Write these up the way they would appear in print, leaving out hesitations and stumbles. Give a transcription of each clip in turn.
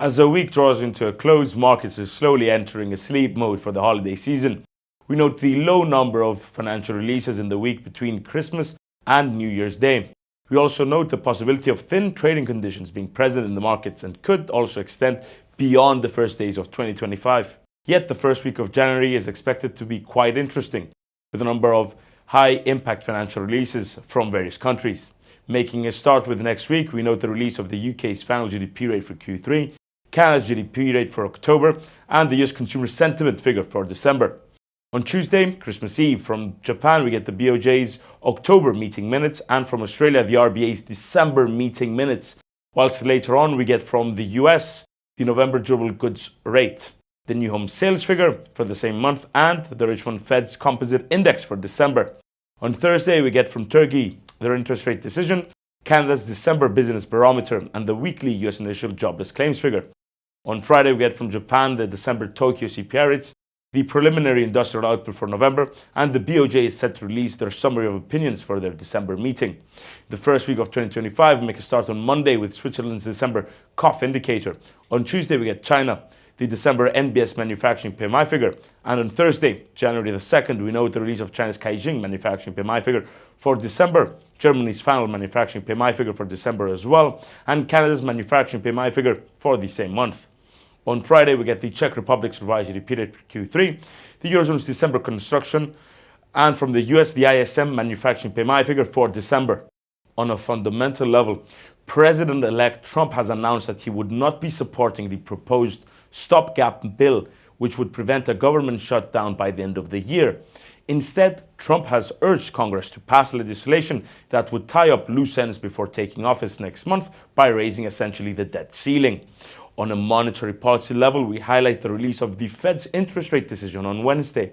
As the week draws into a close, markets are slowly entering a sleep mode for the holiday season. We note the low number of financial releases in the week between Christmas and New Year's Day. We also note the possibility of thin trading conditions being present in the markets and could also extend beyond the first days of 2025. Yet the first week of January is expected to be quite interesting, with a number of high-impact financial releases from various countries. Making a start with next week, we note the release of the UK's final GDP rate for Q3, Canada's GDP rate for October, and the US consumer sentiment figure for December. On Tuesday, Christmas Eve, from Japan we get the BOJ's October meeting minutes, and from Australia the RBA's December meeting minutes, whilst later on we get from the US the November durable goods rate, the new home sales figure for the same month, and the Richmond Fed's composite index for December. On Thursday we get from Turkey their interest rate decision, Canada's December business barometer, and the weekly US initial jobless claims figure. On Friday we get from Japan the December Tokyo CPI rates, the preliminary industrial output for November, and the BOJ is set to release their summary of opinions for their December meeting. The first week of 2025 we make a start on Monday with Switzerland's December COF indicator. On Tuesday we get China, the December NBS manufacturing PMI figure, and on Thursday, January the 2nd, we note the release of China's Caixin manufacturing PMI figure for December, Germany's final manufacturing PMI figure for December as well, and Canada's manufacturing PMI figure for the same month. On Friday, we get the Czech Republic's revised GDP rate for Q3, the Eurozone's December construction, and from the US, the ISM manufacturing PMI figure for December. On a fundamental level, President-elect Trump has announced that he would not be supporting the proposed stopgap bill, which would prevent a government shutdown by the end of the year. Instead, Trump has urged Congress to pass legislation that would tie up loose ends before taking office next month by raising essentially the debt ceiling. On a monetary policy level, we highlight the release of the Fed's interest rate decision on Wednesday.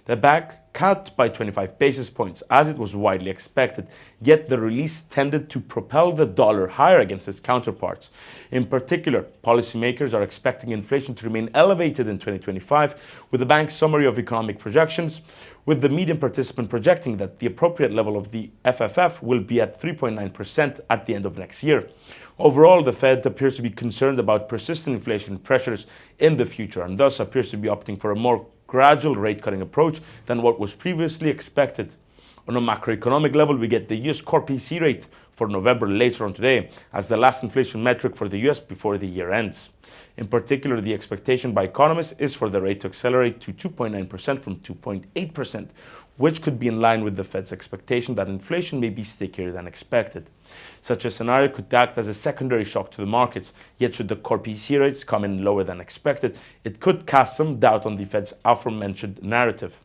The bank cut by 25 basis points, as it was widely expected, yet the release tended to propel the dollar higher against its counterparts. In particular, policymakers are expecting inflation to remain elevated in 2025, with the bank's summary of economic projections, with the median participant projecting that the appropriate level of the FFF will be at 3.9% at the end of next year. Overall, the Fed appears to be concerned about persistent inflation pressures in the future, and thus appears to be opting for a more gradual rate-cutting approach than what was previously expected. On a macroeconomic level, we get the US core PCE rate for November later on today, as the last inflation metric for the US before the year ends. In particular, the expectation by economists is for the rate to accelerate to 2.9% from 2.8%, which could be in line with the Fed's expectation that inflation may be stickier than expected. Such a scenario could act as a secondary shock to the markets, yet should the core PCE rates come in lower than expected, it could cast some doubt on the Fed's aforementioned narrative.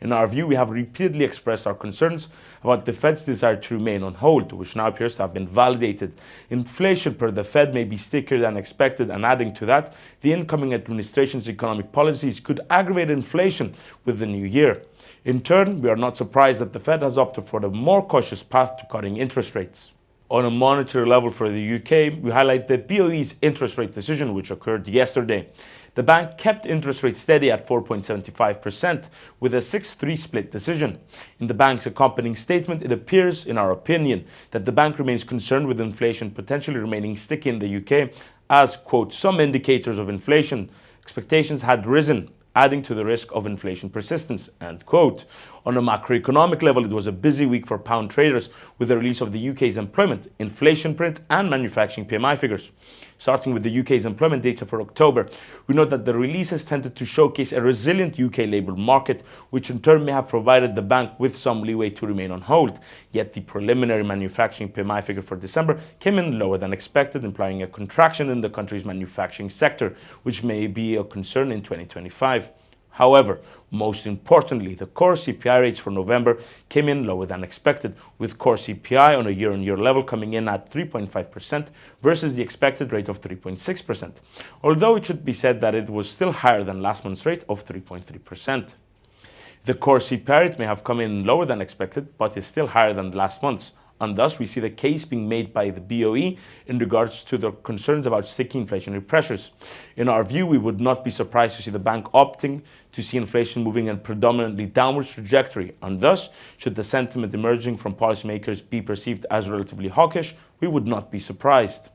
In our view, we have repeatedly expressed our concerns about the Fed's desire to remain on hold, which now appears to have been validated. Inflation per the Fed may be stickier than expected, and adding to that, the incoming administration's economic policies could aggravate inflation with the new year. In turn, we are not surprised that the Fed has opted for the more cautious path to cutting interest rates. On a monetary level for the UK, we highlight the BOE's interest rate decision, which occurred yesterday. The bank kept interest rates steady at 4.75% with a 6-3 split decision. In the bank's accompanying statement, it appears, in our opinion, that the bank remains concerned with inflation potentially remaining sticky in the UK as, quote, some indicators of inflation expectations had risen, adding to the risk of inflation persistence, end quote. On a macroeconomic level, it was a busy week for pound traders with the release of the UK's employment, inflation print, and manufacturing PMI figures. Starting with the UK's employment data for October, we note that the releases tended to showcase a resilient UK labour market, which in turn may have provided the bank with some leeway to remain on hold. Yet the preliminary manufacturing PMI figure for December came in lower than expected, implying a contraction in the country's manufacturing sector, which may be a concern in 2025. However, most importantly, the core CPI rates for November came in lower than expected, with core CPI on a year-on-year level coming in at 3.5% versus the expected rate of 3.6%, although it should be said that it was still higher than last month's rate of 3.3%. The core CPI rate may have come in lower than expected, but is still higher than last month's, and thus we see the case being made by the BOE in regards to the concerns about sticky inflationary pressures. In our view, we would not be surprised to see the bank opting to see inflation moving in a predominantly downwards trajectory, and thus, should the sentiment emerging from policymakers be perceived as relatively hawkish, we would not be surprised.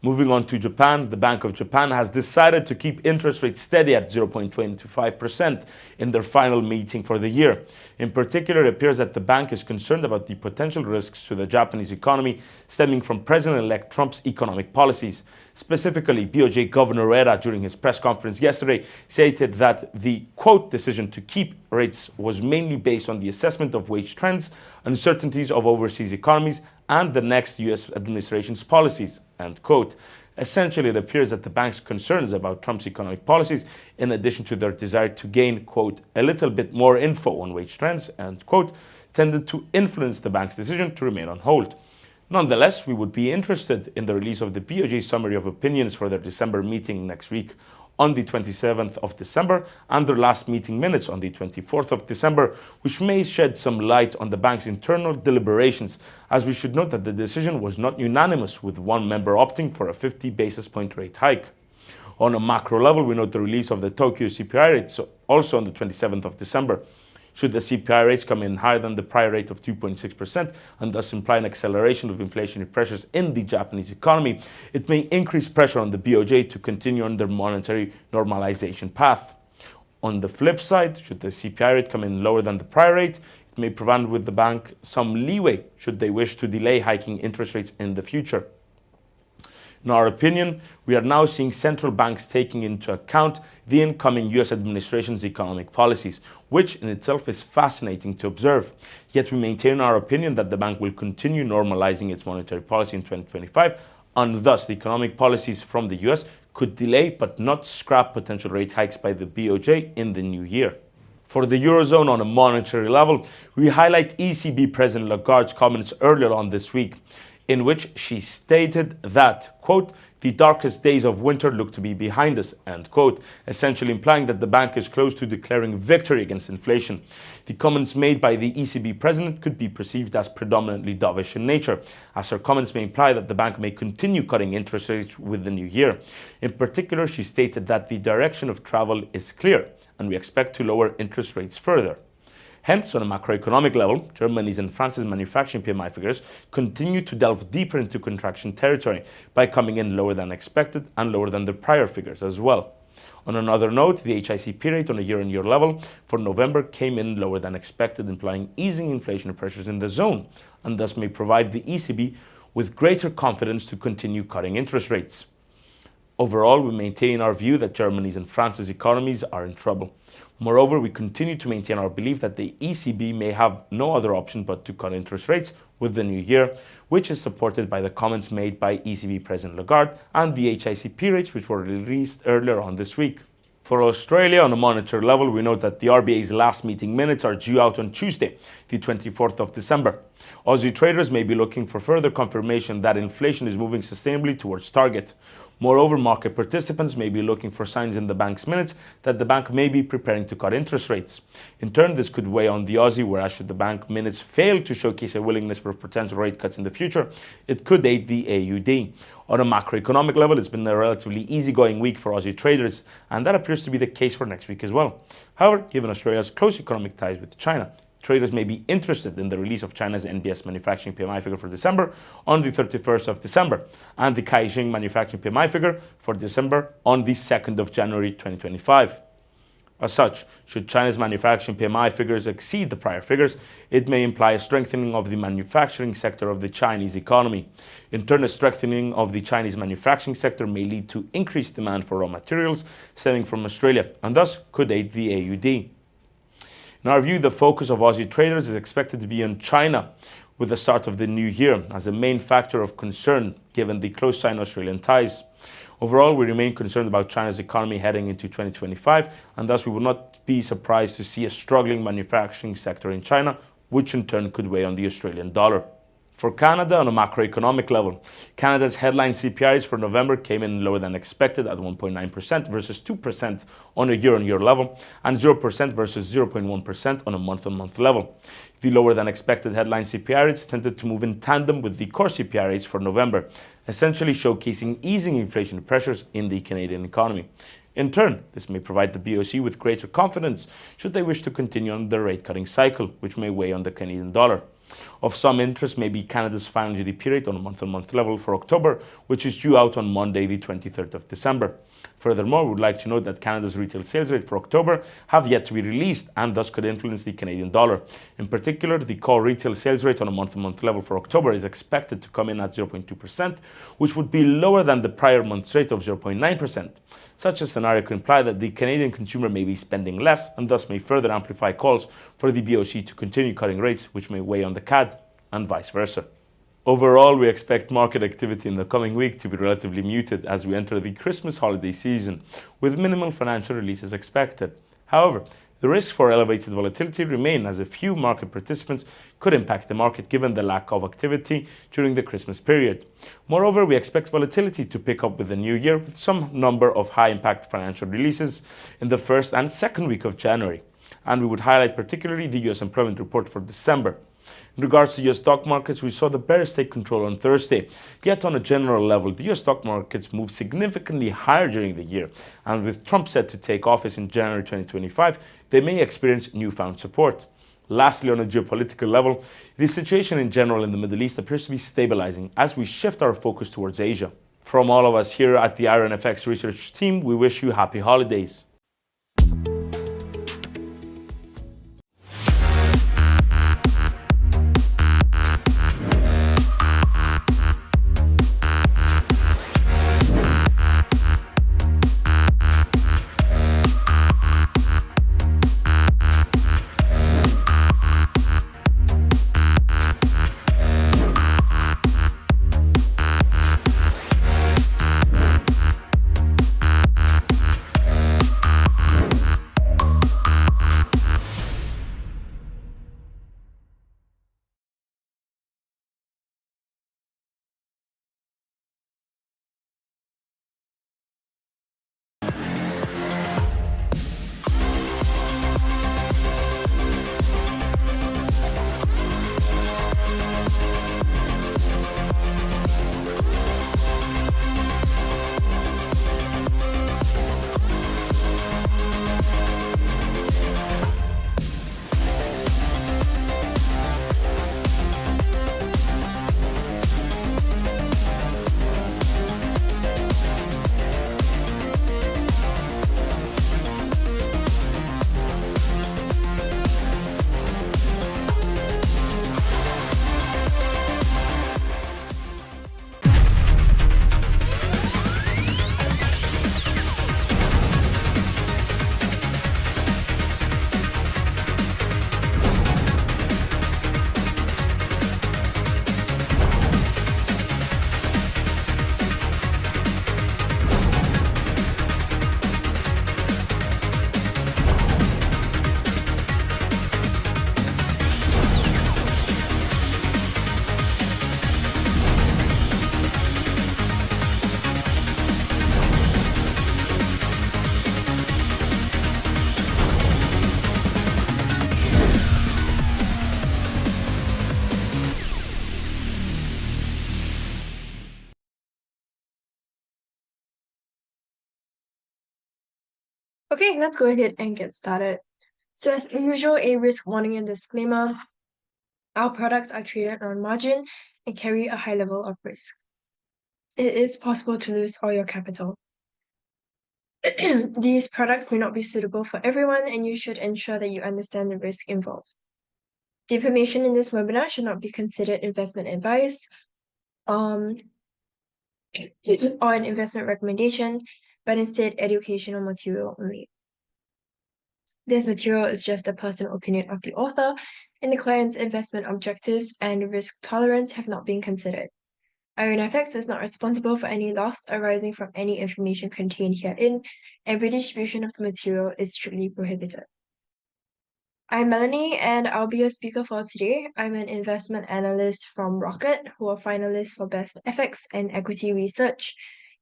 Moving on to Japan, the Bank of Japan has decided to keep interest rates steady at 0.25% in their final meeting for the year. In particular, it appears that the bank is concerned about the potential risks to the Japanese economy stemming from President-elect Trump's economic policies. Specifically, BOJ Governor Ueda, during his press conference yesterday, stated that the, quote, decision to keep rates was mainly based on the assessment of wage trends, uncertainties of overseas economies, and the next U.S. administration's policies, end quote. Essentially, it appears that the bank's concerns about Trump's economic policies, in addition to their desire to gain, quote, a little bit more info on wage trends, end quote, tended to influence the bank's decision to remain on hold. Nonetheless, we would be interested in the release of the BOJ summary of opinions for their December meeting next week on the 27th of December and their last meeting minutes on the 24th of December, which may shed some light on the bank's internal deliberations, as we should note that the decision was not unanimous, with one member opting for a 50 basis point rate hike. On a macro level, we note the release of the Tokyo CPI rate also on the 27th of December. Should the CPI rates come in higher than the prior rate of 2.6% and thus imply an acceleration of inflationary pressures in the Japanese economy, it may increase pressure on the BOJ to continue on their monetary normalization path. On the flip side, should the CPI rate come in lower than the prior rate, it may provide with the bank some leeway should they wish to delay hiking interest rates in the future. In our opinion, we are now seeing central banks taking into account the incoming US administration's economic policies, which in itself is fascinating to observe. Yet we maintain our opinion that the bank will continue normalizing its monetary policy in 2025, and thus the economic policies from the US could delay but not scrap potential rate hikes by the BOJ in the new year. For the Eurozone on a monetary level, we highlight ECB President Lagarde's comments earlier on this week, in which she stated that, quote, the darkest days of winter look to be behind us, end quote, essentially implying that the bank is close to declaring victory against inflation. The comments made by the ECB president could be perceived as predominantly dovish in nature, as her comments may imply that the bank may continue cutting interest rates with the new year. In particular, she stated that the direction of travel is clear, and we expect to lower interest rates further. Hence, on a macroeconomic level, Germany's and France's manufacturing PMI figures continue to delve deeper into contraction territory by coming in lower than expected and lower than the prior figures as well. On another note, the HICP rate on a year-on-year level for November came in lower than expected, implying easing inflation pressures in the zone, and thus may provide the ECB with greater confidence to continue cutting interest rates. Overall, we maintain our view that Germany's and France's economies are in trouble. Moreover, we continue to maintain our belief that the ECB may have no other option but to cut interest rates with the new year, which is supported by the comments made by ECB President Lagarde and the HICP rates, which were released earlier on this week. For Australia, on a monetary level, we note that the RBA's last meeting minutes are due out on Tuesday, the 24th of December. Aussie traders may be looking for further confirmation that inflation is moving sustainably towards target. Moreover, market participants may be looking for signs in the bank's minutes that the bank may be preparing to cut interest rates. In turn, this could weigh on the Aussie, whereas should the bank minutes fail to showcase a willingness for potential rate cuts in the future, it could aid the AUD. On a macroeconomic level, it's been a relatively easygoing week for Aussie traders, and that appears to be the case for next week as well. However, given Australia's close economic ties with China, traders may be interested in the release of China's NBS manufacturing PMI figure for December on the 31st of December and the Caixin manufacturing PMI figure for December on the 2nd of January 2025. As such, should China's manufacturing PMI figures exceed the prior figures, it may imply a strengthening of the manufacturing sector of the Chinese economy. In turn, a strengthening of the Chinese manufacturing sector may lead to increased demand for raw materials stemming from Australia and thus could aid the AUD. In our view, the focus of Aussie traders is expected to be on China with the start of the new year as a main factor of concern given the close Sino-Australian ties. Overall, we remain concerned about China's economy heading into 2025, and thus we will not be surprised to see a struggling manufacturing sector in China, which in turn could weigh on the Australian dollar. For Canada, on a macroeconomic level, Canada's headline CPIs for November came in lower than expected at 1.9% versus 2% on a year-on-year level and 0% versus 0.1% on a month-on-month level. The lower than expected headline CPI rates tended to move in tandem with the core CPI rates for November, essentially showcasing easing inflation pressures in the Canadian economy. In turn, this may provide the BOC with greater confidence should they wish to continue on the rate-cutting cycle, which may weigh on the Canadian dollar. Of some interest may be Canada's final GDP rate on a month-on-month level for October, which is due out on Monday, the 23rd of December. Furthermore, we would like to note that Canada's retail sales rate for October have yet to be released and thus could influence the Canadian dollar. In particular, the core retail sales rate on a month-to-month level for October is expected to come in at 0.2%, which would be lower than the prior month's rate of 0.9%. Such a scenario could imply that the Canadian consumer may be spending less and thus may further amplify calls for the BOC to continue cutting rates, which may weigh on the CAD and vice versa. Overall, we expect market activity in the coming week to be relatively muted as we enter the Christmas holiday season, with minimal financial releases expected. However, the risks for elevated volatility remain as a few market participants could impact the market given the lack of activity during the Christmas period. Moreover, we expect volatility to pick up with the new year with some number of high-impact financial releases in the first and second week of January. And we would highlight particularly the US employment report for December. In regards to US stock markets, we saw the bears take control on Thursday. Yet on a general level, the US stock markets moved significantly higher during the year, and with Trump set to take office in January 2025, they may experience newfound support. Lastly, on a geopolitical level, the situation in general in the Middle East appears to be stabilizing as we shift our focus towards Asia. From all of us here at the IronFX research team, we wish you happy holidays. Okay, let's go ahead and get started. So as usual, a risk warning and disclaimer. Our products are traded on margin and carry a high level of risk. It is possible to lose all your capital. These products may not be suitable for everyone, and you should ensure that you understand the risk involved. The information in this webinar should not be considered investment advice or an investment recommendation, but instead educational material only. This material is just the personal opinion of the author, and the client's investment objectives and risk tolerance have not been considered. IronFX is not responsible for any loss arising from any information contained herein, and redistribution of the material is strictly prohibited. I'm Melanie, and I'll be your speaker for today. I'm an investment analyst from Rocket, who are finalists for Best FX and Equity Research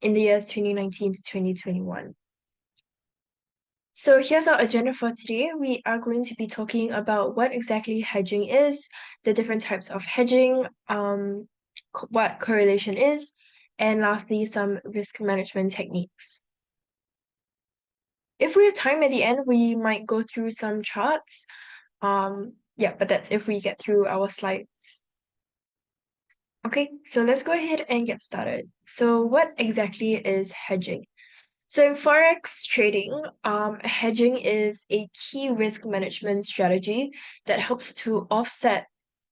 in the years 2019 to 2021. So here's our agenda for today. We are going to be talking about what exactly hedging is, the different types of hedging, what correlation is, and lastly, some risk management techniques. If we have time at the end, we might go through some charts. Yeah, but that's if we get through our slides. Okay, so let's go ahead and get started. So what exactly is hedging? So in Forex trading, hedging is a key risk management strategy that helps to offset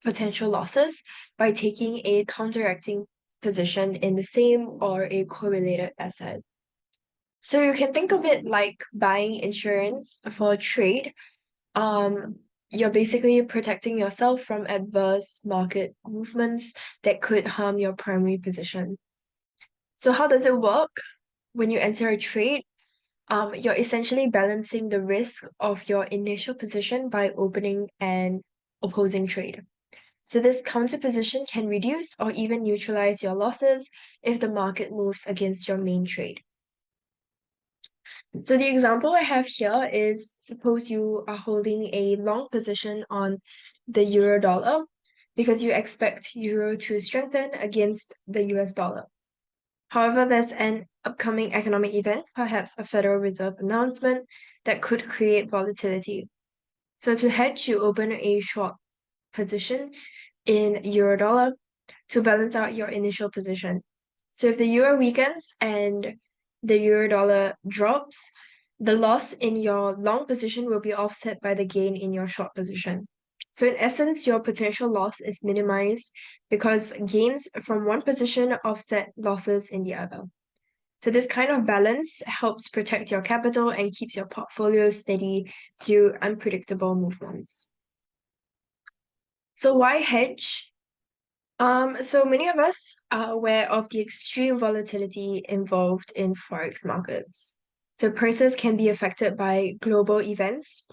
potential losses by taking a counteracting position in the same or a correlated asset. So you can think of it like buying insurance for a trade. Um, you're basically protecting yourself from adverse market movements that could harm your primary position. So how does it work? When you enter a trade, you're essentially balancing the risk of your initial position by opening an opposing trade. So this counter position can reduce or even neutralize your losses if the market moves against your main trade. So the example I have here is, suppose you are holding a long position on the euro dollar because you expect euro to strengthen against the US dollar. However, there's an upcoming economic event, perhaps a Federal Reserve announcement, that could create volatility. So to hedge, you open a short position in euro dollar to balance out your initial position. So if the euro weakens and the euro dollar drops, the loss in your long position will be offset by the gain in your short position. So in essence, your potential loss is minimized because gains from one position offset losses in the other. So this kind of balance helps protect your capital and keeps your portfolio steady through unpredictable movements. So why hedge? So many of us are aware of the extreme volatility involved in forex markets. So prices can be affected by global events,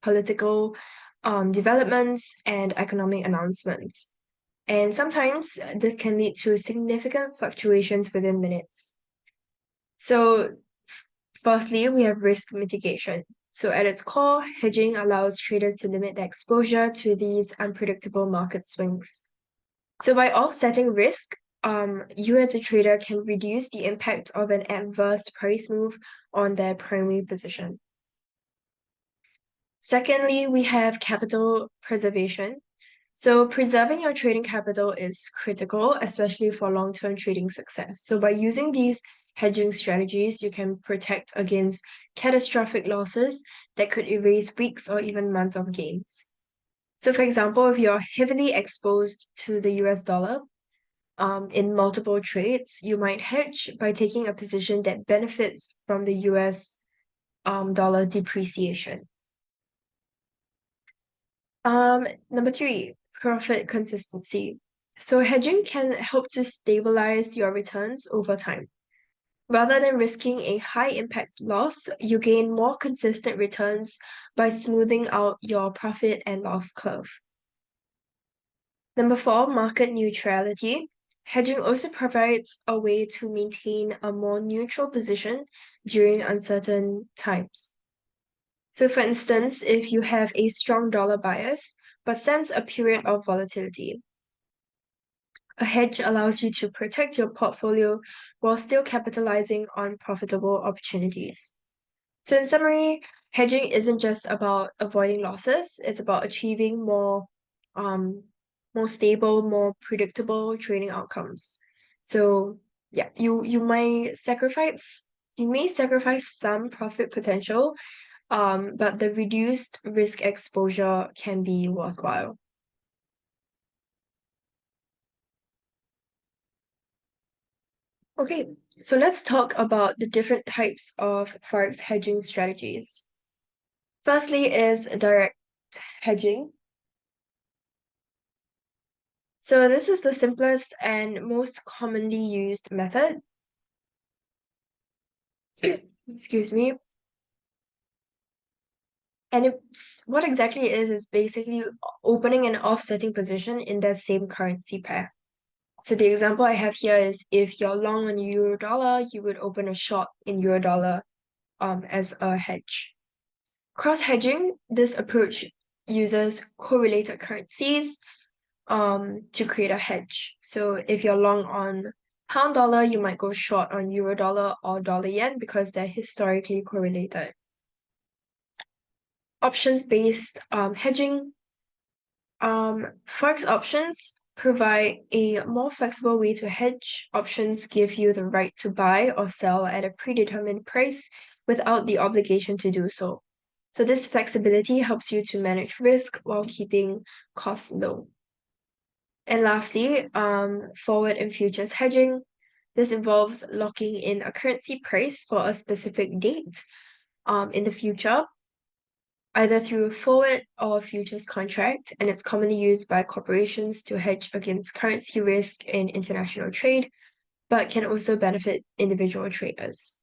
political developments, and economic announcements. And sometimes this can lead to significant fluctuations within minutes. So firstly, we have risk mitigation. So at its core, hedging allows traders to limit their exposure to these unpredictable market swings. So by offsetting risk, you as a trader can reduce the impact of an adverse price move on their primary position. Secondly, we have capital preservation. So preserving your trading capital is critical, especially for long-term trading success. So by using these hedging strategies, you can protect against catastrophic losses that could erase weeks or even months of gains. So for example, if you're heavily exposed to the US dollar, in multiple trades, you might hedge by taking a position that benefits from the US dollar depreciation. Number three, profit consistency. So hedging can help to stabilize your returns over time. Rather than risking a high impact loss, you gain more consistent returns by smoothing out your profit and loss curve. Number four, market neutrality. Hedging also provides a way to maintain a more neutral position during uncertain times. So for instance, if you have a strong dollar bias, but sense a period of volatility, a hedge allows you to protect your portfolio while still capitalizing on profitable opportunities. So in summary, hedging isn't just about avoiding losses, it's about achieving um, more stable, more predictable trading outcomes. So yeah, you may sacrifice some profit potential, but the reduced risk exposure can be worthwhile. Okay, so let's talk about the different types of forex hedging strategies. Firstly is direct hedging. So this is the simplest and most commonly used method. Excuse me. And what exactly it is basically opening and offsetting position in that same currency pair. So the example I have here is if you're long on euro dollar, you would open a short in euro dollar as a hedge. Cross hedging, this approach uses correlated currencies to create a hedge. So if you're long on pound dollar, you might go short on euro dollar or dollar yen because they're historically correlated. Options-based hedging. Forex options provide a more flexible way to hedge. Options give you the right to buy or sell at a predetermined price without the obligation to do so. So this flexibility helps you to manage risk while keeping costs low. And lastly, forward and futures hedging. This involves locking in a currency price for a specific date in the future, either through a forward or futures contract, and it's commonly used by corporations to hedge against currency risk in international trade, but can also benefit individual traders.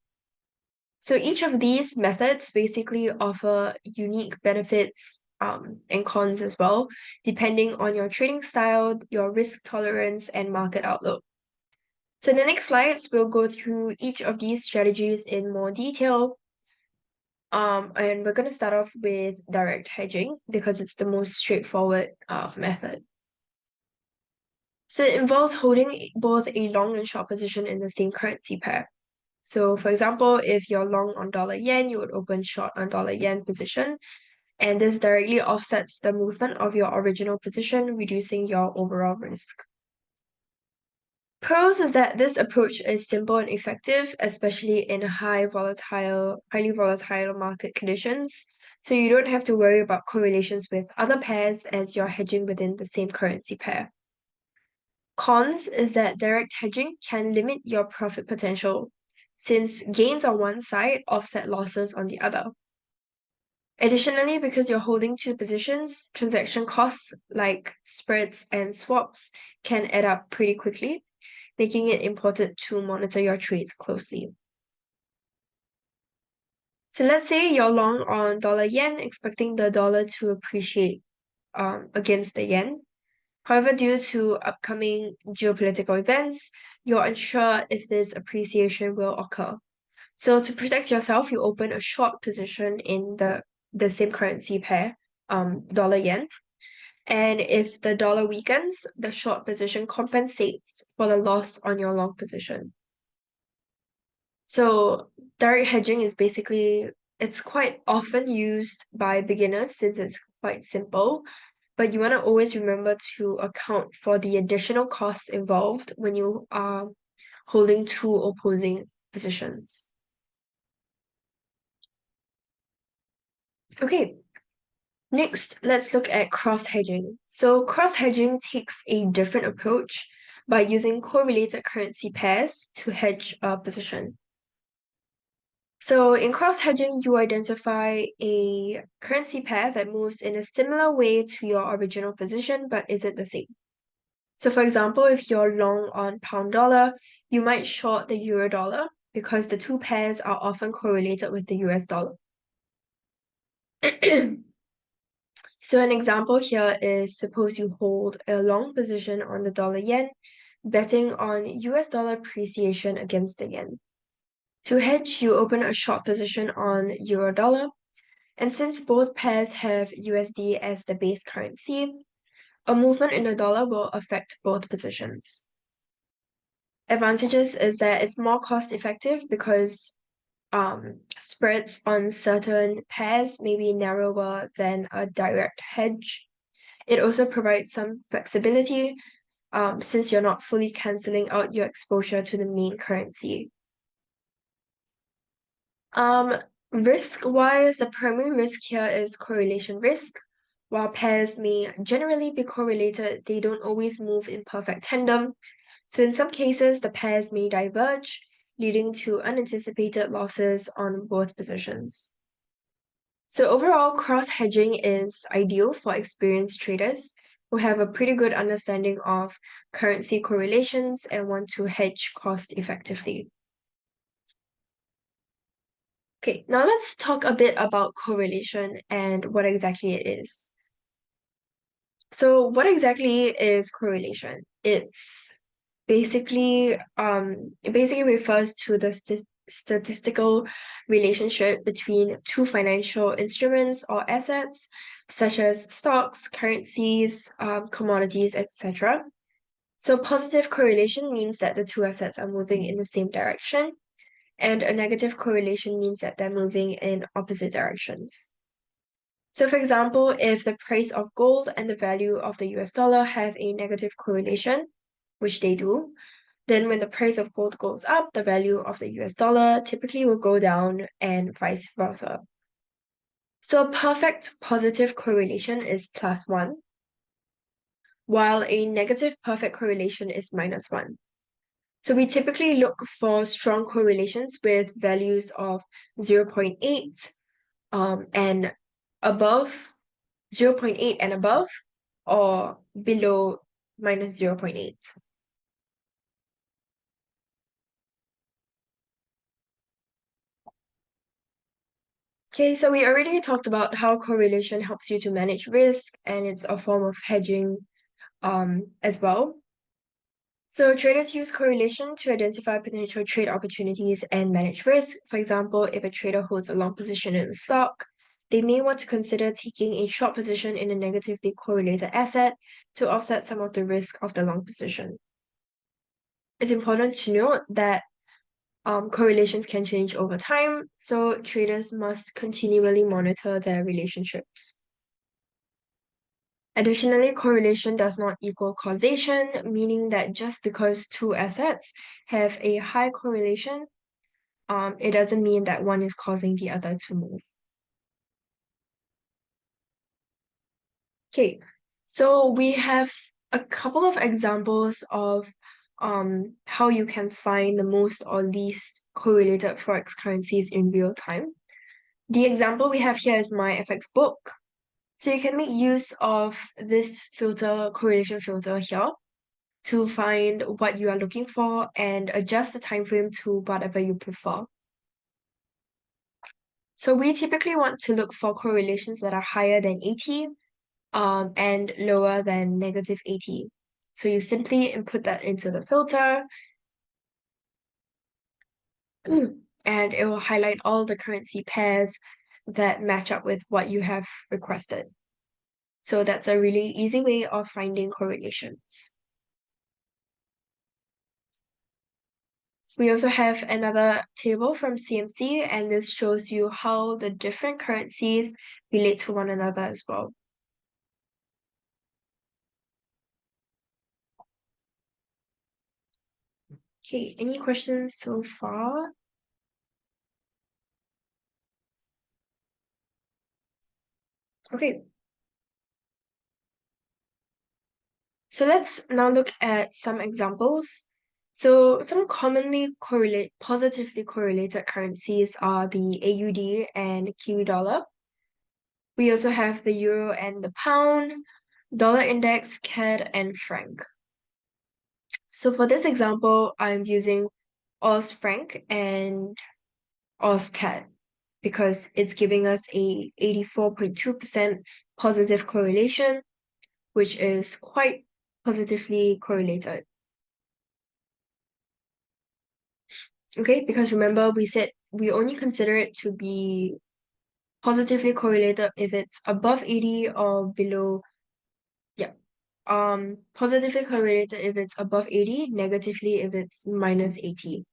So each of these methods basically offer unique benefits and cons as well, depending on your trading style, your risk tolerance, and market outlook. So in the next slides, we'll go through each of these strategies in more detail. And we're going to start off with direct hedging because it's the most straightforward method. So it involves holding both a long and short position in the same currency pair. So for example, if you're long on dollar yen, you would open short on dollar yen position, and this directly offsets the movement of your original position, reducing your overall risk. Pros is that this approach is simple and effective, especially in highly volatile market conditions. So you don't have to worry about correlations with other pairs as you're hedging within the same currency pair. Cons is that direct hedging can limit your profit potential, since gains on one side offset losses on the other. Additionally, because you're holding two positions, transaction costs like spreads and swaps can add up pretty quickly, making it important to monitor your trades closely. So let's say you're long on dollar yen, expecting the dollar to appreciate against the yen. However, due to upcoming geopolitical events, you're unsure if this appreciation will occur. So to protect yourself, you open a short position in the same currency pair, dollar yen. And if the dollar weakens, the short position compensates for the loss on your long position. So direct hedging is basically, it's quite often used by beginners since it's quite simple, but you want to always remember to account for the additional costs involved when you are holding two opposing positions. Okay, next, let's look at cross-hedging. So cross-hedging takes a different approach by using correlated currency pairs to hedge a position. So in cross-hedging, you identify a currency pair that moves in a similar way to your original position, but isn't the same. So for example, if you're long on pound dollar, you might short the euro dollar because the two pairs are often correlated with the US dollar. So an example here is suppose you hold a long position on the dollar yen, betting on US dollar appreciation against the yen. To hedge, you open a short position on euro dollar, and since both pairs have USD as the base currency, a movement in the dollar will affect both positions. Advantages is that it's more cost effective because spreads on certain pairs may be narrower than a direct hedge. It also provides some flexibility since you're not fully canceling out your exposure to the main currency. Risk-wise, the primary risk here is correlation risk. While pairs may generally be correlated, they don't always move in perfect tandem. So in some cases, the pairs may diverge, leading to unanticipated losses on both positions. So overall, cross-hedging is ideal for experienced traders who have a pretty good understanding of currency correlations and want to hedge cost effectively. Okay, now let's talk a bit about correlation and what exactly it is. So what exactly is correlation? It basically refers to the statistical relationship between two financial instruments or assets, such as stocks, currencies, commodities, etc. So positive correlation means that the two assets are moving in the same direction, and a negative correlation means that they're moving in opposite directions. So for example, if the price of gold and the value of the US dollar have a negative correlation, which they do, then when the price of gold goes up, the value of the US dollar typically will go down and vice versa. So a perfect positive correlation is +1, while a negative perfect correlation is -1. So we typically look for strong correlations with values of 0.8 and above, 0.8 and above, or below -0.8. Okay, so we already talked about how correlation helps you to manage risk, and it's a form of hedging as well. So traders use correlation to identify potential trade opportunities and manage risk. For example, if a trader holds a long position in a stock, they may want to consider taking a short position in a negatively correlated asset to offset some of the risk of the long position. It's important to note that correlations can change over time, so traders must continually monitor their relationships. Additionally, correlation does not equal causation, meaning that just because two assets have a high correlation, it doesn't mean that one is causing the other to move. Okay, so we have a couple of examples of how you can find the most or least correlated forex currencies in real time. The example we have here is my FX book. So you can make use of this filter, correlation filter here, to find what you are looking for and adjust the time frame to whatever you prefer. So we typically want to look for correlations that are higher than 80 and lower than -80. So you simply input that into the filter and it will highlight all the currency pairs that match up with what you have requested. So that's a really easy way of finding correlations. We also have another table from CMC, and this shows you how the different currencies relate to one another as well. Okay, any questions so far? Okay. So let's now look at some examples. So some positively correlated currencies are the AUD and Kiwi dollar. We also have the euro and the pound, dollar index, CAD, and franc. So for this example, I'm using Aus franc and Aus CAD because it's giving us a 84.2% positive correlation, which is quite positively correlated. Okay, because remember we said we only consider it to be positively correlated if it's above 80 or below, yeah. Positively correlated if it's above 80, negatively if it's -80.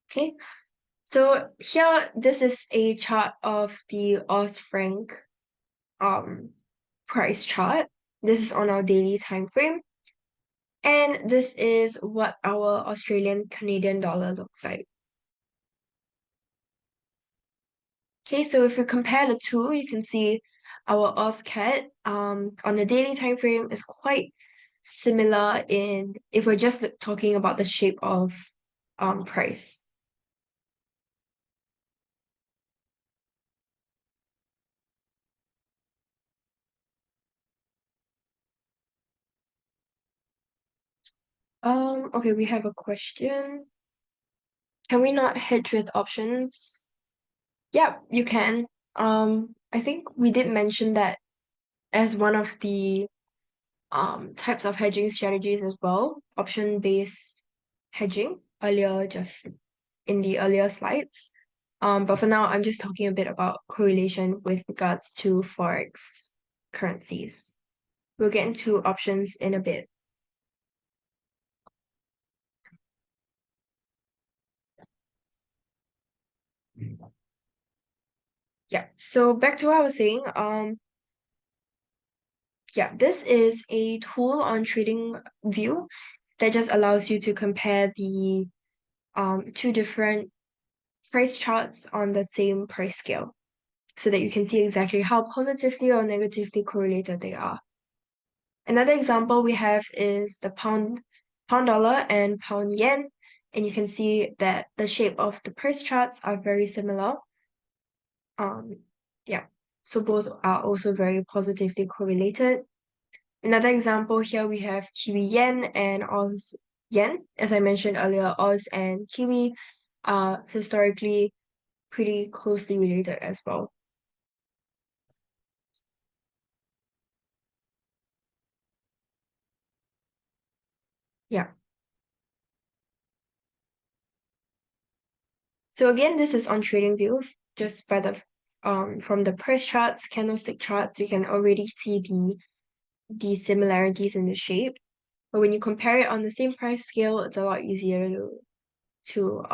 Okay, so here this is a chart of the Aus franc price chart. This is on our daily time frame. And this is what our Australian Canadian dollar looks like. Okay, so if we compare the two, you can see our AusCAD on the daily time frame is quite similar in if we're just talking about the shape of price. Okay, we have a question. Can we not hedge with options? Yeah, you can. I think we did mention that as one of the types of hedging strategies as well, option-based hedging earlier, just in the earlier slides. But for now, I'm just talking a bit about correlation with regards to forex currencies. We'll get into options in a bit. Yeah, so back to what I was saying. Yeah, this is a tool on TradingView that just allows you to compare the two different price charts on the same price scale so that you can see exactly how positively or negatively correlated they are. Another example we have is the pound dollar and pound yen, and you can see that the shape of the price charts are very similar. Yeah, so both are also very positively correlated. Another example here we have Kiwi yen and Oz yen. As I mentioned earlier, Oz and Kiwi are historically pretty closely related as well. Yeah. So again, this is on TradingView. Just by the from the price charts, candlestick charts, you can already see the similarities in the shape. But when you compare it on the same price scale, it's a lot easier to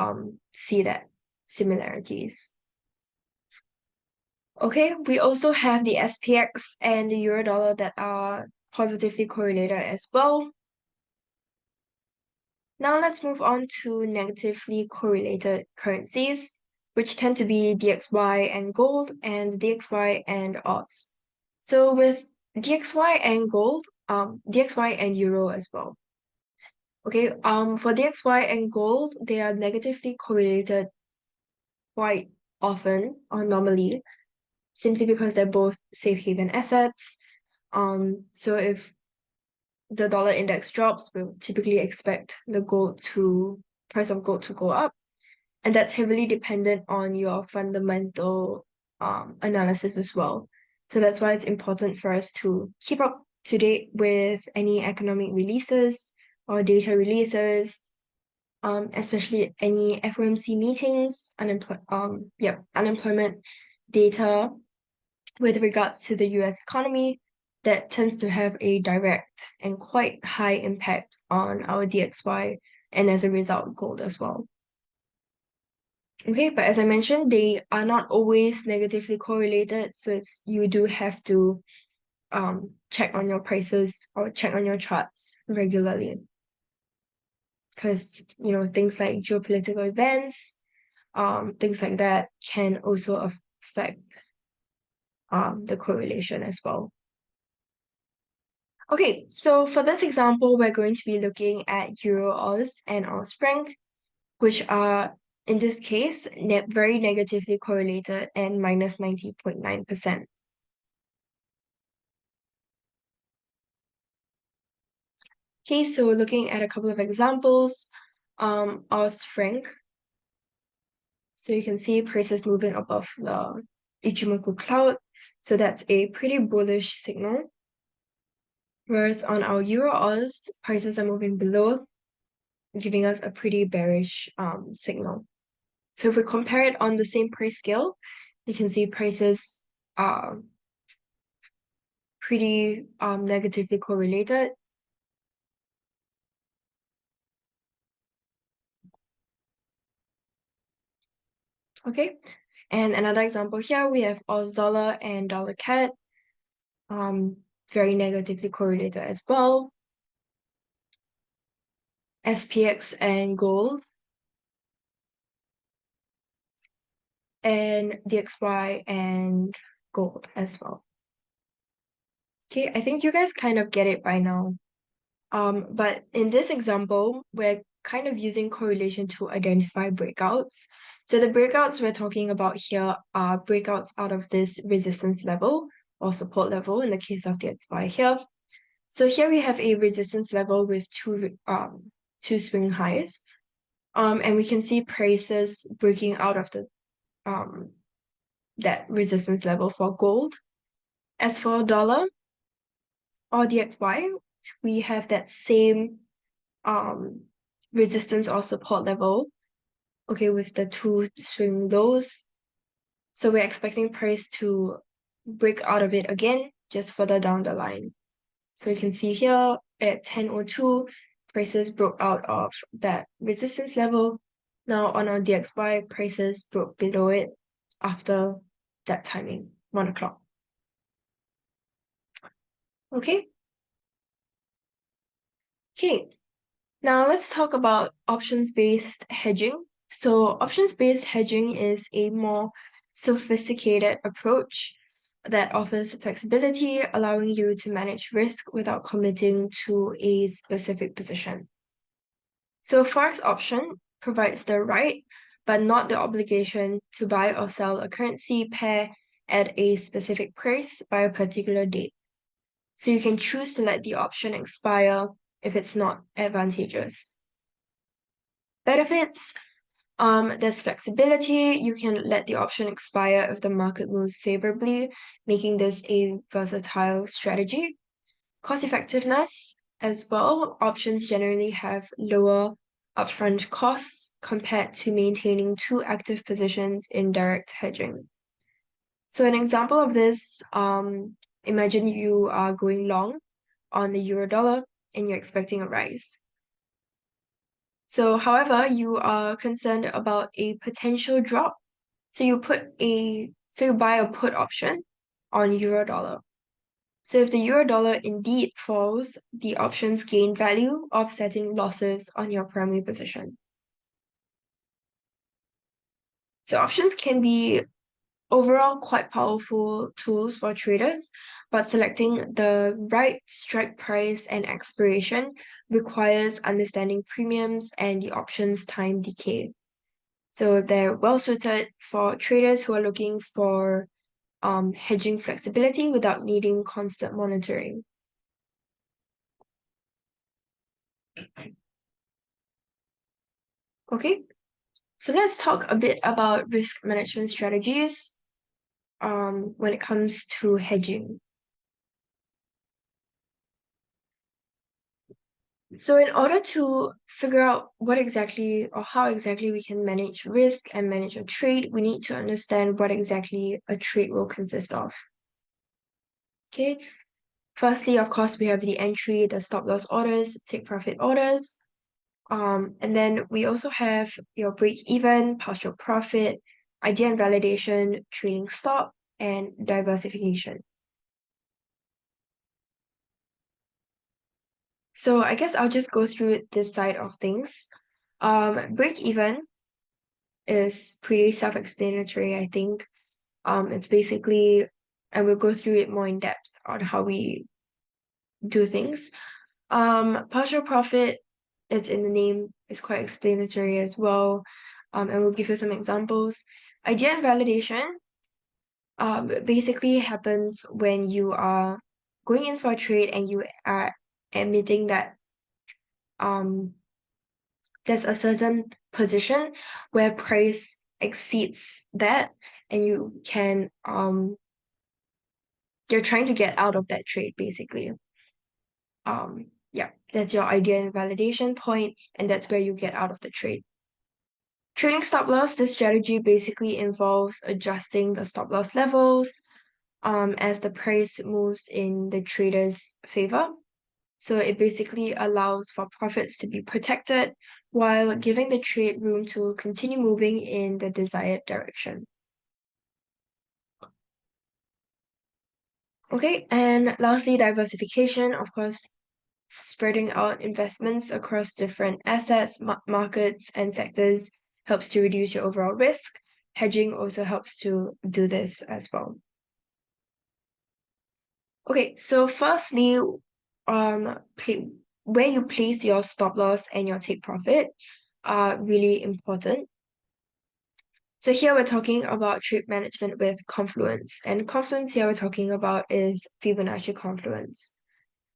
see that similarities. Okay, we also have the SPX and the euro dollar that are positively correlated as well. Now let's move on to negatively correlated currencies, which tend to be DXY and gold and DXY and Oz. So with DXY and gold, DXY and euro as well. Okay, for DXY and gold, they are negatively correlated quite often or normally, simply because they're both safe haven assets. So if the dollar index drops, we'll typically expect the price of gold to go up. And that's heavily dependent on your fundamental analysis as well. So that's why it's important for us to keep up to date with any economic releases or data releases, especially any FOMC meetings, unemployment data with regards to the US economy that tends to have a direct and quite high impact on our DXY and as a result, gold as well. Okay, but as I mentioned, they are not always negatively correlated, so you do have to check on your prices or check on your charts regularly. Because things like geopolitical events, things like that can also affect the correlation as well. Okay, so for this example, we're going to be looking at Euro Oz and Oz franc, which are, in this case, very negatively correlated and minus 90.9%. Okay, so looking at a couple of examples, Oz franc. So you can see prices moving above the Ichimoku cloud. So that's a pretty bullish signal. Whereas on our Euro Oz, prices are moving below, giving us a pretty bearish signal. So if we compare it on the same price scale, you can see prices are pretty negatively correlated. Okay, and another example here, we have Oz dollar and dollar CAD, very negatively correlated as well. SPX and gold, and DXY and gold as well. Okay, I think you guys kind of get it by now. But in this example, we're kind of using correlation to identify breakouts. So the breakouts we're talking about here are breakouts out of this resistance level or support level in the case of the XY here. So here we have a resistance level with two swing highs. And we can see prices breaking out of the that resistance level for gold. As for dollar or DXY, we have that same resistance or support level, okay, with the two swing lows. So we're expecting price to break out of it again, just further down the line. So you can see here at 10:02, prices broke out of that resistance level. Now on our DXY, prices broke below it after that timing, 1 o'clock. Okay. Okay. Now let's talk about options-based hedging. So options-based hedging is a more sophisticated approach that offers flexibility, allowing you to manage risk without committing to a specific position. So a forex option provides the right, but not the obligation to buy or sell a currency pair at a specific price by a particular date. So you can choose to let the option expire if it's not advantageous. Benefits, there's flexibility. You can let the option expire if the market moves favorably, making this a versatile strategy. Cost effectiveness as well. Options generally have lower upfront costs compared to maintaining two active positions in direct hedging. So an example of this, imagine you are going long on the euro dollar and you're expecting a rise. So, however, you are concerned about a potential drop. So you buy a put option on euro dollar. So if the euro dollar indeed falls, the options gain value, offsetting losses on your primary position. So options can be overall quite powerful tools for traders, but selecting the right strike price and expiration requires understanding premiums and the options time decay. So they're well suited for traders who are looking for hedging flexibility without needing constant monitoring. Okay, so let's talk a bit about risk management strategies when it comes to hedging. So in order to figure out what exactly or how exactly we can manage risk and manage a trade, we need to understand what exactly a trade will consist of. Okay, firstly, of course, we have the entry, the stop loss orders, take profit orders. And then we also have your break even, partial profit, idea and validation, trading stop, and diversification. So I guess I'll just go through this side of things. Break even is pretty self-explanatory, I think. It's basically, and we'll go through it more in depth on how we do things. Partial profit, it's in the name, is quite explanatory as well. And we'll give you some examples. Idea and validation basically happens when you are going in for a trade and you are admitting that there's a certain position where price exceeds that and you're trying to get out of that trade basically. Yeah, that's your idea and validation point, and that's where you get out of the trade. Trading stop loss, this strategy basically involves adjusting the stop loss levels as the price moves in the trader's favor. So it basically allows for profits to be protected while giving the trade room to continue moving in the desired direction. Okay, and lastly, diversification, of course, spreading out investments across different assets, markets, and sectors helps to reduce your overall risk. Hedging also helps to do this as well. Okay, so firstly, where you place your stop loss and your take profit are really important. So here we're talking about trade management with confluence, and confluence here we're talking about is Fibonacci confluence.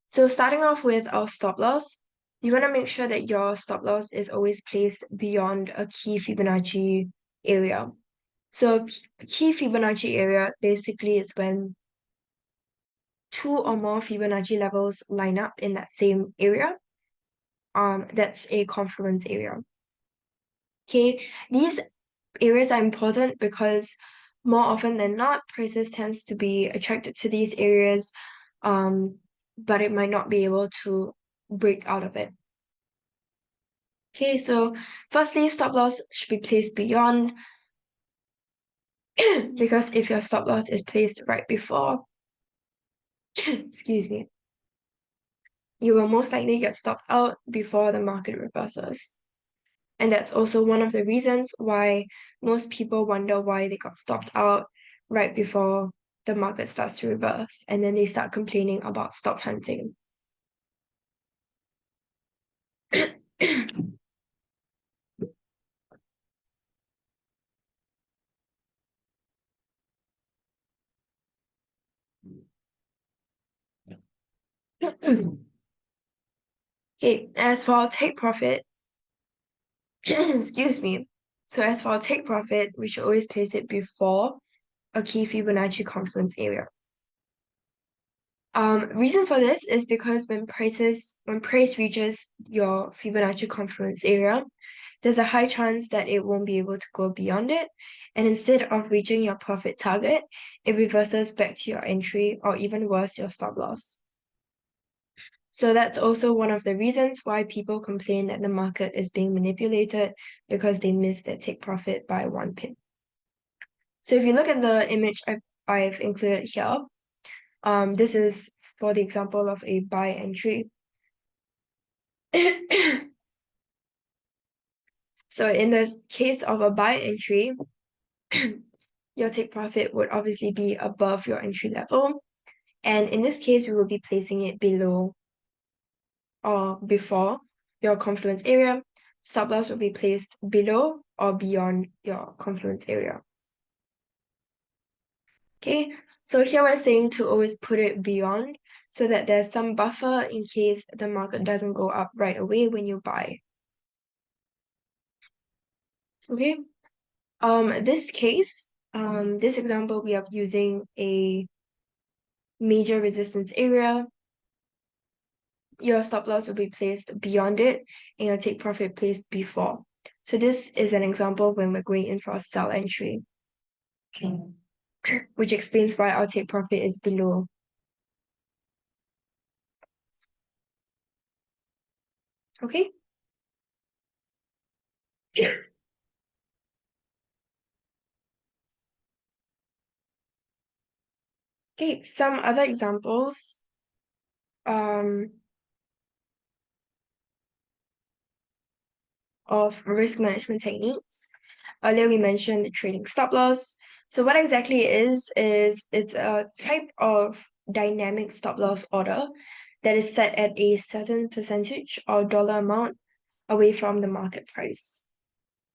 So starting off with our stop loss, you want to make sure that your stop loss is always placed beyond a key Fibonacci area. So key Fibonacci area basically is when two or more Fibonacci levels line up in that same area. That's a confluence area. Okay, these areas are important because more often than not, prices tends to be attracted to these areas, but it might not be able to break out of it. Okay, so firstly, stop loss should be placed beyond because if your stop loss is placed right before, excuse me, you will most likely get stopped out before the market reverses. And that's also one of the reasons why most people wonder why they got stopped out right before the market starts to reverse, and then they start complaining about stop hunting. Okay, as for take profit, excuse me. So as for take profit, we should always place it before a key Fibonacci confluence area. Reason for this is because when price reaches your Fibonacci confluence area, there's a high chance that it won't be able to go beyond it, and instead of reaching your profit target, it reverses back to your entry, or even worse, your stop loss. So that's also one of the reasons why people complain that the market is being manipulated, because they miss their take profit by 1 pip. So if you look at the image I've included here, this is for the example of a buy entry. So in the case of a buy entry, your take profit would obviously be above your entry level. And in this case, we will be placing it below or before your confluence area. Stop loss will be placed below or beyond your confluence area. Okay, so here we're saying to always put it beyond so that there's some buffer in case the market doesn't go up right away when you buy. Okay, this case, this example, we are using a major resistance area. Your stop loss will be placed beyond it and your take profit placed before. So this is an example when we're going in for a sell entry, which explains why our take profit is below. Okay. Okay, some other examples. Of risk management techniques. Earlier, we mentioned the trading stop loss. So what exactly it is it's a type of dynamic stop loss order that is set at a certain percentage or dollar amount away from the market price.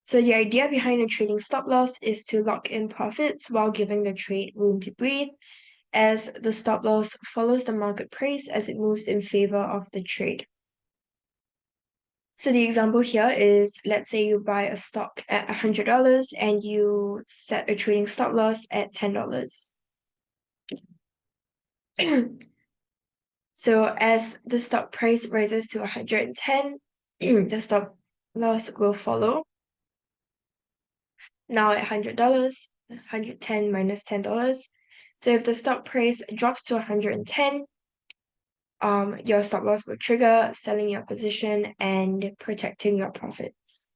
So the idea behind a trading stop loss is to lock in profits while giving the trade room to breathe, as the stop loss follows the market price as it moves in favor of the trade. So the example here is, let's say you buy a stock at $100 and you set a trading stop loss at $10. So as the stock price rises to 110, the stop loss will follow. Now at $100, 110 minus $10. So if the stock price drops to 110, your stop loss will trigger, selling your position and protecting your profits.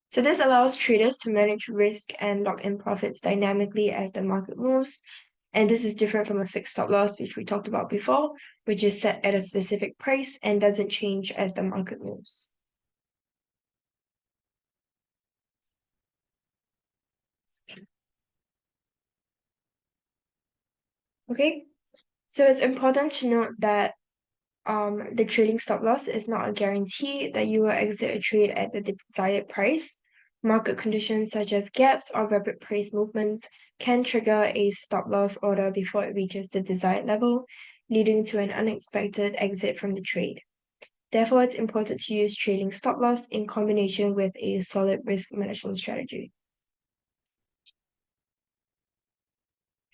So this allows traders to manage risk and lock in profits dynamically as the market moves. And this is different from a fixed stop loss, which we talked about before, which is set at a specific price and doesn't change as the market moves. Okay, so it's important to note that the trading stop loss is not a guarantee that you will exit a trade at the desired price. Market conditions such as gaps or rapid price movements can trigger a stop loss order before it reaches the desired level, leading to an unexpected exit from the trade. Therefore, it's important to use trading stop loss in combination with a solid risk management strategy.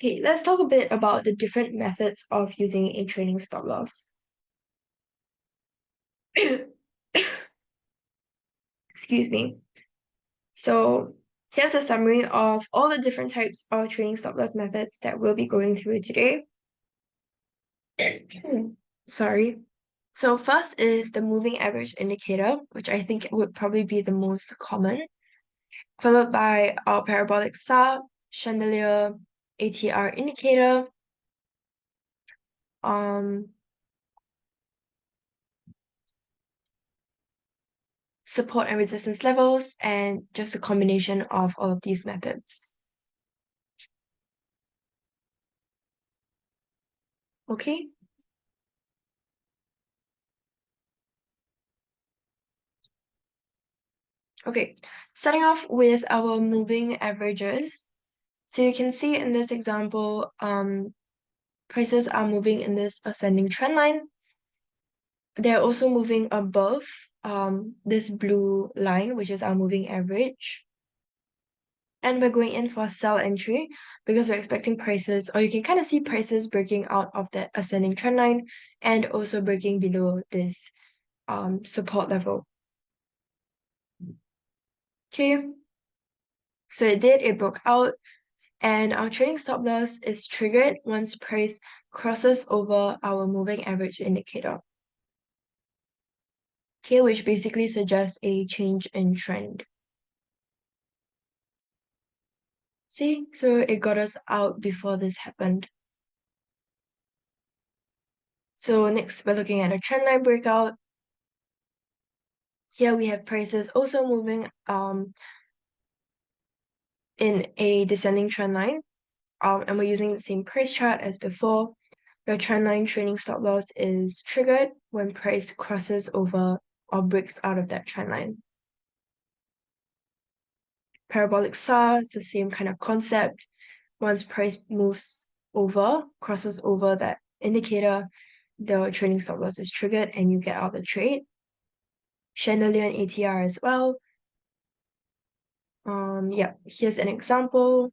Okay, let's talk a bit about the different methods of using a trading stop loss. Excuse me. So here's a summary of all the different types of trading stop loss methods that we'll be going through today. Sorry. So first is the moving average indicator, which I think would probably be the most common, followed by our parabolic star, chandelier, ATR indicator, support and resistance levels, and just a combination of all of these methods. Okay. Okay, starting off with our moving averages. So you can see in this example, prices are moving in this ascending trend line. They're also moving above this blue line, which is our moving average. And we're going in for sell entry because we're expecting prices, or you can kind of see prices breaking out of that ascending trend line and also breaking below this support level. Okay, so it broke out, and our trading stop loss is triggered once price crosses over our moving average indicator. Okay, which basically suggests a change in trend. See, so it got us out before this happened. So next, we're looking at a trend line breakout. Here we have prices also moving in a descending trend line, and we're using the same price chart as before. The trend line trading stop loss is triggered when price crosses over or breaks out of that trend line. Parabolic saw is the same kind of concept. Once price moves over, crosses over that indicator, the trading stop loss is triggered and you get out the trade. Chandelier and ATR as well. Yeah, here's an example.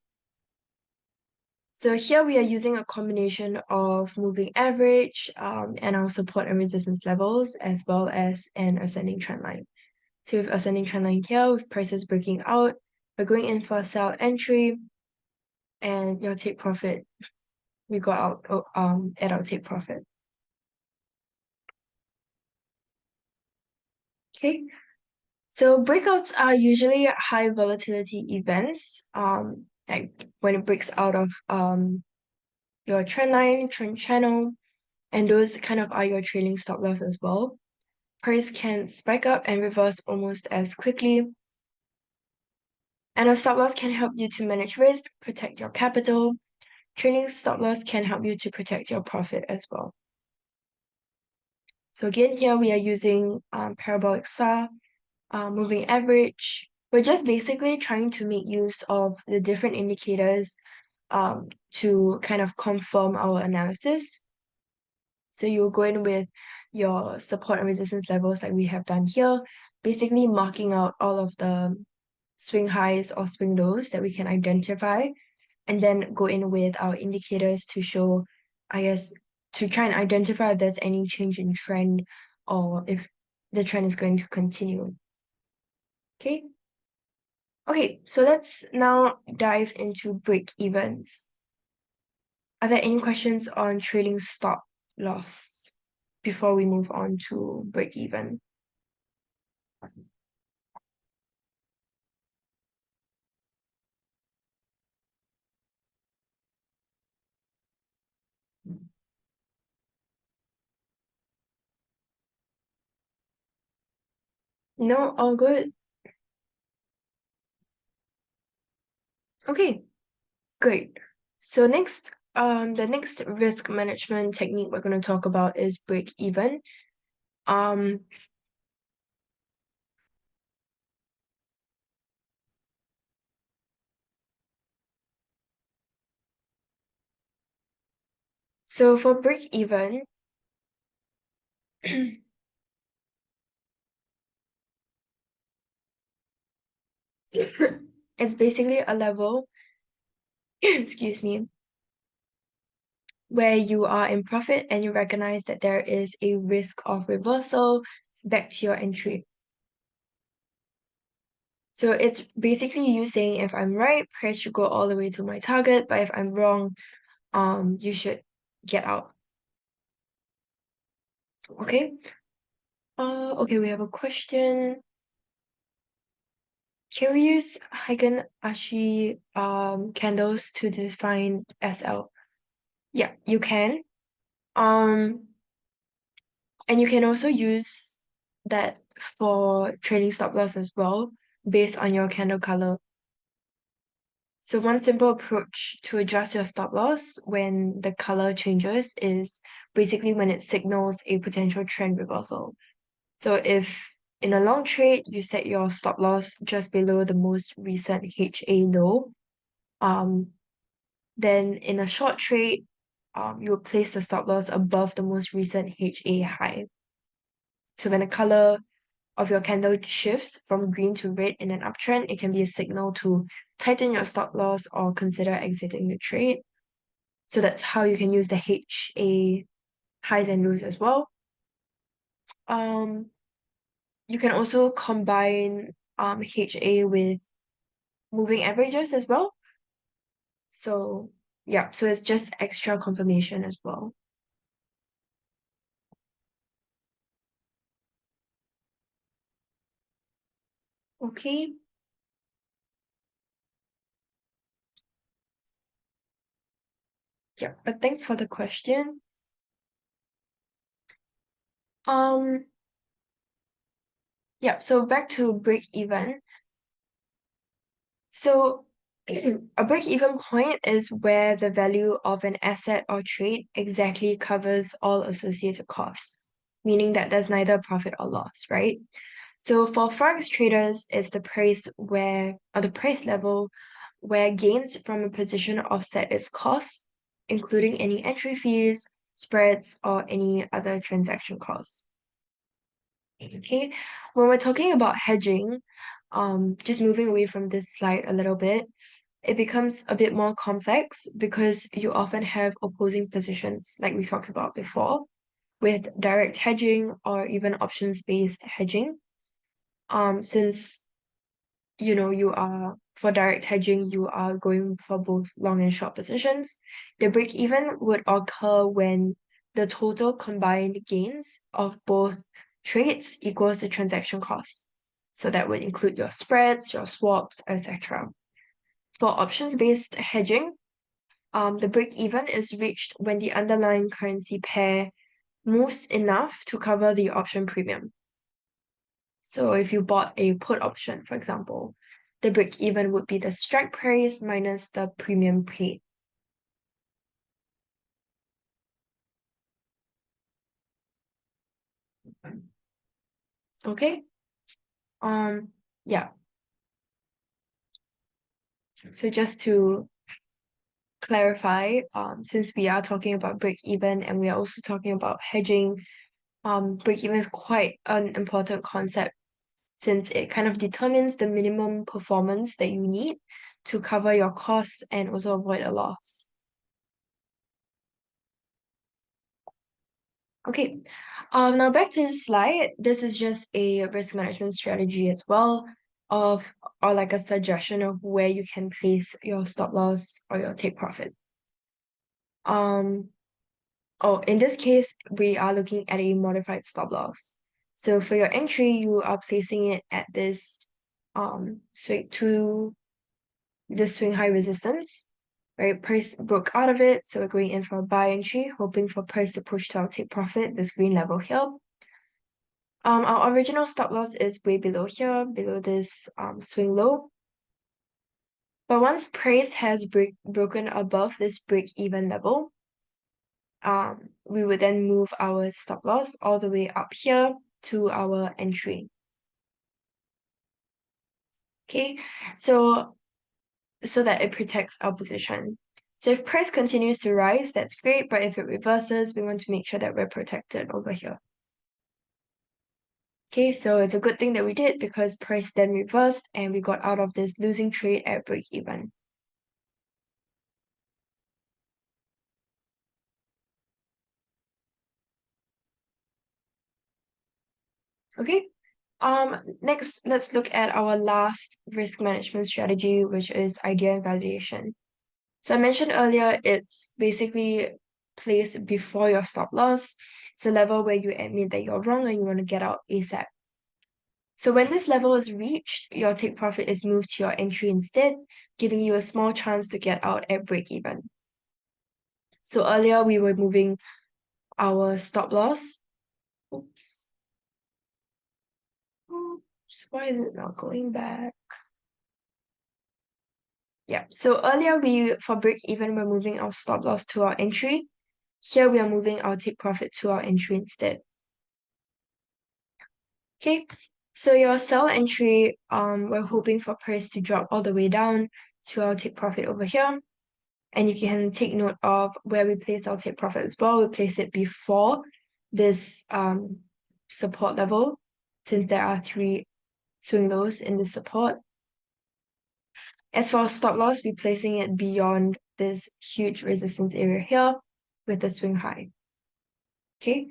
So here we are using a combination of moving average and our support and resistance levels, as well as an ascending trend line. So with ascending trend line here, with prices breaking out, we're going in for a sell entry, and your take profit, we got out at our take profit. Okay, so breakouts are usually high volatility events, like when it breaks out of your trend line, trend channel, and those kind of are your trailing stop loss as well. Price can spike up and reverse almost as quickly. And a stop loss can help you to manage risk, protect your capital. Trailing stop loss can help you to protect your profit as well. So again, here we are using parabolic saw, moving average. We're just basically trying to make use of the different indicators to kind of confirm our analysis. So you'll go in with your support and resistance levels like we have done here, basically marking out all of the swing highs or swing lows that we can identify, and then go in with our indicators to show, I guess, to try and identify if there's any change in trend or if the trend is going to continue. Okay. Okay, so let's now dive into break evens. Are there any questions on trading stop loss before we move on to break even? No, all good. Okay, great. So next, the next risk management technique we're going to talk about is break even. Um, so for break even, it's basically a level, excuse me, where you are in profit and you recognize that there is a risk of reversal back to your entry. So it's basically you saying if I'm right, price should go all the way to my target, but if I'm wrong, you should get out. Okay. Okay, we have a question. Can we use Heiken-Ashi candles to define SL? Yeah, you can. Um, and you can also use that for trading stop loss as well, based on your candle color. So one simple approach to adjust your stop loss when the color changes is basically when it signals a potential trend reversal. So if in a long trade you set your stop loss just below the most recent HA low, um, then in a short trade, you will place the stop loss above the most recent HA high. So when the color of your candle shifts from green to red in an uptrend, it can be a signal to tighten your stop loss or consider exiting the trade. So that's how you can use the HA highs and lows as well. You can also combine HA with moving averages as well. So yeah, so it's just extra confirmation as well. Okay. Yeah, but thanks for the question. Um, yeah, so back to break even. So a break-even point is where the value of an asset or trade exactly covers all associated costs, meaning that there's neither profit or loss, right? So for forex traders, it's the price where, or the price level where gains from a position offset its costs, including any entry fees, spreads, or any other transaction costs. Okay, when we're talking about hedging, just moving away from this slide a little bit, it becomes a bit more complex because you often have opposing positions, like we talked about before, with direct hedging or even options-based hedging. Since you are for direct hedging, you are going for both long and short positions. The break even would occur when the total combined gains of both trades equals the transaction costs. So that would include your spreads, your swaps, etc. For options-based hedging, the break even is reached when the underlying currency pair moves enough to cover the option premium. So if you bought a put option, for example, the break even would be the strike price minus the premium paid. Okay? Yeah. So just to clarify, since we are talking about break even and we are also talking about hedging, break even is quite an important concept since it kind of determines the minimum performance that you need to cover your costs and also avoid a loss. Okay, now back to this slide. This is just a risk management strategy as well of or like a suggestion of where you can place your stop loss or your take profit. Um, oh, in this case, we are looking at a modified stop loss. So for your entry, you are placing it at this swing to the swing high resistance, right? Price broke out of it, so we're going in for a buy entry, hoping for price to push to our take profit, this green level here. Our original stop loss is way below here, below this swing low. But once price has broken above this break-even level, we would then move our stop loss all the way up here to our entry. Okay, so that it protects our position. So if price continues to rise, that's great, but if it reverses, we want to make sure that we're protected over here. Okay, so it's a good thing that we did because price then reversed and we got out of this losing trade at break even. Okay, next let's look at our last risk management strategy, which is idea and validation. So I mentioned earlier, it's basically placed before your stop loss. It's a level where you admit that you're wrong and you want to get out ASAP. So when this level is reached, your take profit is moved to your entry instead, giving you a small chance to get out at break even. So earlier we were moving our stop loss. Oops. Oops. Why is it not going back? Yeah, so earlier for break even, we're moving our stop loss to our entry. Here we are moving our take profit to our entry instead. Okay, so your sell entry, we're hoping for price to drop all the way down to our take profit over here. And you can take note of where we place our take profit as well. We place it before this support level, since there are 3 swing lows in the support. As for our stop loss, we're placing it beyond this huge resistance area here with the swing high. Okay,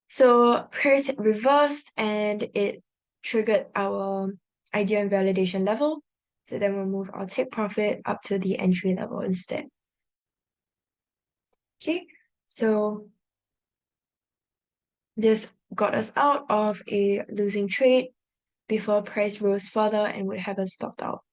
so price reversed and it triggered our idea and validation level. So then we'll move our take profit up to the entry level instead. Okay, so this got us out of a losing trade before price rose further and would have us stopped out.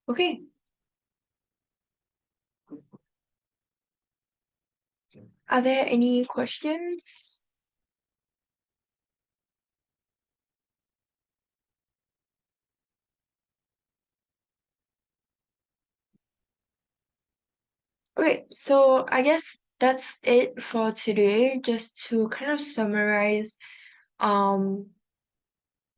Okay. Are there any questions? Okay, so I guess that's it for today. Just to kind of summarize, um,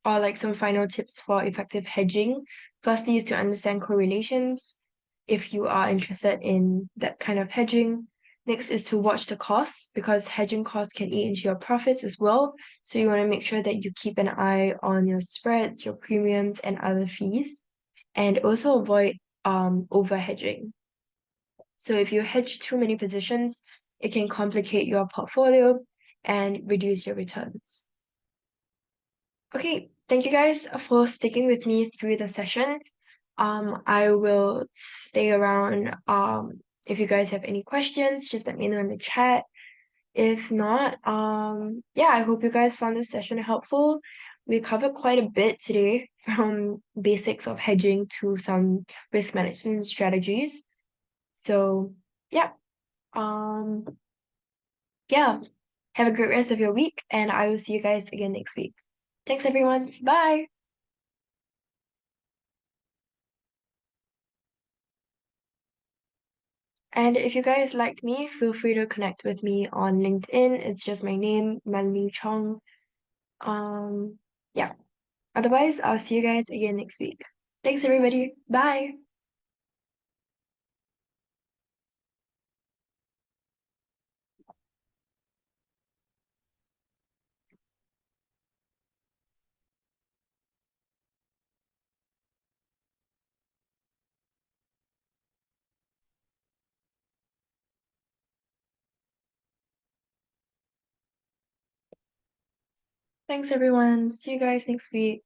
or like some final tips for effective hedging. Firstly, is to understand correlations if you are interested in that kind of hedging. Next is to watch the costs because hedging costs can eat into your profits as well. So you want to make sure that you keep an eye on your spreads, your premiums, and other fees, and also avoid over hedging. So if you hedge too many positions, it can complicate your portfolio and reduce your returns. Okay, thank you guys for sticking with me through the session. I will stay around. If you guys have any questions, just let me know in the chat. If not, yeah, I hope you guys found this session helpful. We covered quite a bit today, from basics of hedging to some risk management strategies. So yeah, um, yeah, have a great rest of your week, and I will see you guys again next week. Thanks, everyone. Bye. And if you guys liked me, feel free to connect with me on LinkedIn. It's just my name, Melanie Chong. Yeah. Otherwise, I'll see you guys again next week. Thanks, everybody. Bye. Thanks, everyone. See you guys next week.